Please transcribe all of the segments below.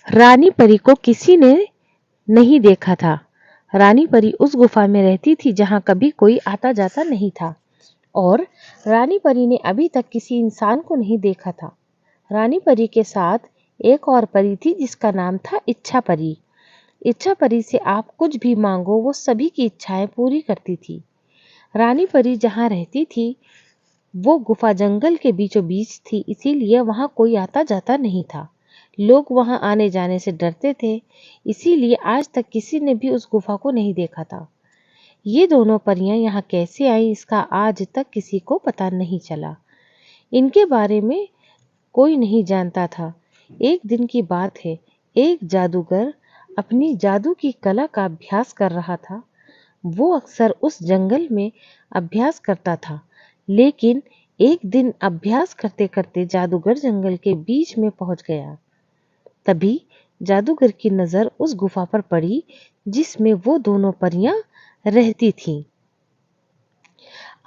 रानी परी को किसी ने नहीं देखा था। रानी परी उस गुफा में रहती थी जहां कभी कोई आता जाता नहीं था और रानी परी ने अभी तक किसी इंसान को नहीं देखा था। रानी परी के साथ एक और परी थी जिसका नाम था इच्छा परी। इच्छा परी से आप कुछ भी मांगो वो सभी की इच्छाएं पूरी करती थी। रानी परी जहाँ रहती थी वो गुफा जंगल के बीचों बीच थी, इसीलिए वहां कोई आता जाता नहीं था। लोग वहां आने जाने से डरते थे, इसीलिए आज तक किसी ने भी उस गुफा को नहीं देखा था। ये दोनों परियां यहाँ कैसे आई इसका आज तक किसी को पता नहीं चला। इनके बारे में कोई नहीं जानता था। एक दिन की बात है, एक जादूगर अपनी जादू की कला का अभ्यास कर रहा था। वो अक्सर उस जंगल में अभ्यास करता था, लेकिन एक दिन अभ्यास करते करते जादूगर जंगल के बीच में पहुंच गया। तभी जादूगर की नजर उस गुफा पर पड़ी जिसमें वो दोनों परियां रहती थीं।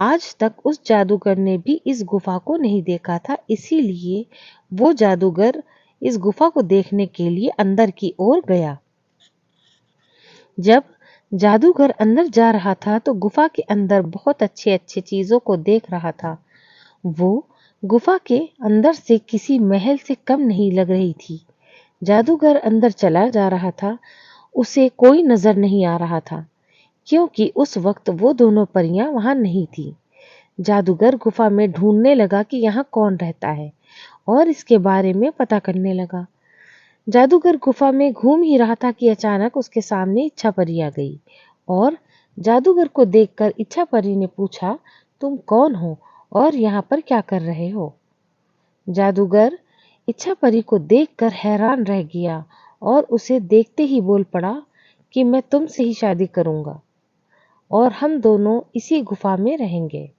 आज तक उस जादूगर ने भी इस गुफा को नहीं देखा था, इसीलिए वो जादूगर इस गुफा को देखने के लिए अंदर की ओर गया। जब जादूगर अंदर जा रहा था तो गुफा के अंदर बहुत अच्छे अच्छे चीजों को देख रहा था। वो गुफा के अंदर से किसी महल से कम नहीं लग रही थी। जादूगर अंदर चला जा रहा था, उसे कोई नजर नहीं आ रहा था क्योंकि उस वक्त वो दोनों परियां वहां नहीं थी। जादूगर गुफा में ढूंढने लगा कि यहाँ कौन रहता है और इसके बारे में पता करने लगा। जादूगर गुफा में घूम ही रहा था कि अचानक उसके सामने इच्छा परी आ गई और जादूगर को देखकर इच्छा परी ने पूछा, तुम कौन हो और यहाँ पर क्या कर रहे हो? जादूगर इच्छा परी को देखकर हैरान रह गया और उसे देखते ही बोल पड़ा कि मैं तुमसे ही शादी करूंगा और हम दोनों इसी गुफा में रहेंगे।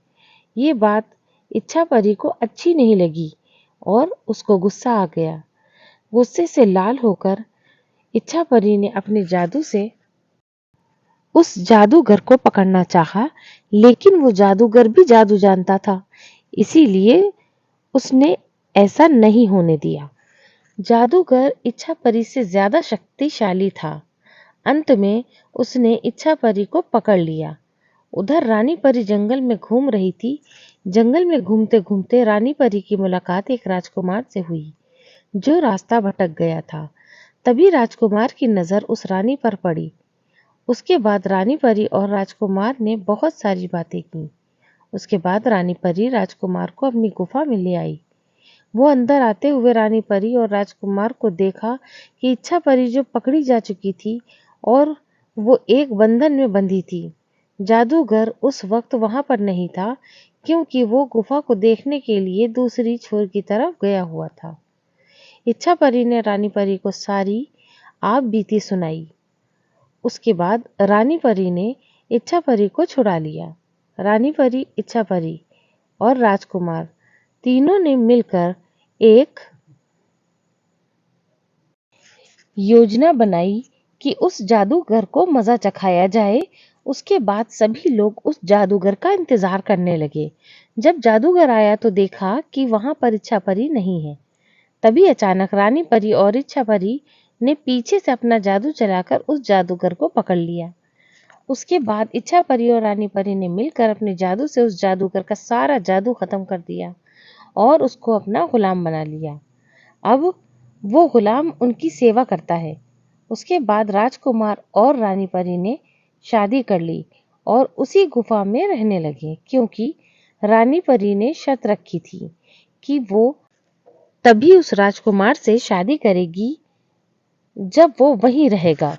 ये बात इच्छा परी को अच्छी नहीं लगी और उसको गुस्सा आ गया। गुस्से से लाल होकर इच्छा परी ने अपने जादू से उस जादूगर को पकड़ना चाहा, लेकिन वो जादूगर भी जादू जानता था, इसीलिए उसने ऐसा नहीं होने दिया। जादूगर इच्छा परी से ज्यादा शक्तिशाली था। अंत में उसने इच्छा परी को पकड़ लिया। उधर रानी परी जंगल में घूम रही थी। जंगल में घूमते घूमते रानी परी की मुलाकात एक राजकुमार से हुई जो रास्ता भटक गया था। तभी राजकुमार की नजर उस रानी पर पड़ी। उसके बाद रानी परी और राजकुमार ने बहुत सारी बातें की। उसके बाद रानी परी राजकुमार को अपनी गुफा में ले आई। वो अंदर आते हुए रानी परी और राजकुमार को देखा कि इच्छा परी जो पकड़ी जा चुकी थी और वो एक बंधन में बंधी थी। जादूगर उस वक्त वहां पर नहीं था क्योंकि वो गुफा को देखने के लिए दूसरी छोर की तरफ गया हुआ था। इच्छा परी ने रानी परी को सारी आप बीती सुनाई। उसके बाद रानी परी ने इच्छा परी को छुड़ा लिया। रानी परी, इच्छा परी और राजकुमार तीनों ने मिलकर एक योजना बनाई कि उस जादूगर को मजा चखाया जाए। उसके बाद सभी लोग उस जादूगर का इंतजार करने लगे। जब जादूगर आया तो देखा कि वहां पर इच्छा परी नहीं है। तभी अचानक रानी परी और इच्छा परी ने पीछे से अपना जादू चलाकर उस जादूगर को पकड़ लिया। उसके बाद इच्छा परी और रानी परी ने मिलकर अपने जादू से उस जादूगर का सारा जादू खत्म कर दिया और उसको अपना गुलाम बना लिया। अब वो गुलाम उनकी सेवा करता है। उसके बाद राजकुमार और रानी परी ने शादी कर ली और उसी गुफा में रहने लगे क्योंकि रानी परी ने शर्त रखी थी कि वो तभी उस राजकुमार से शादी करेगी जब वो वहीं रहेगा।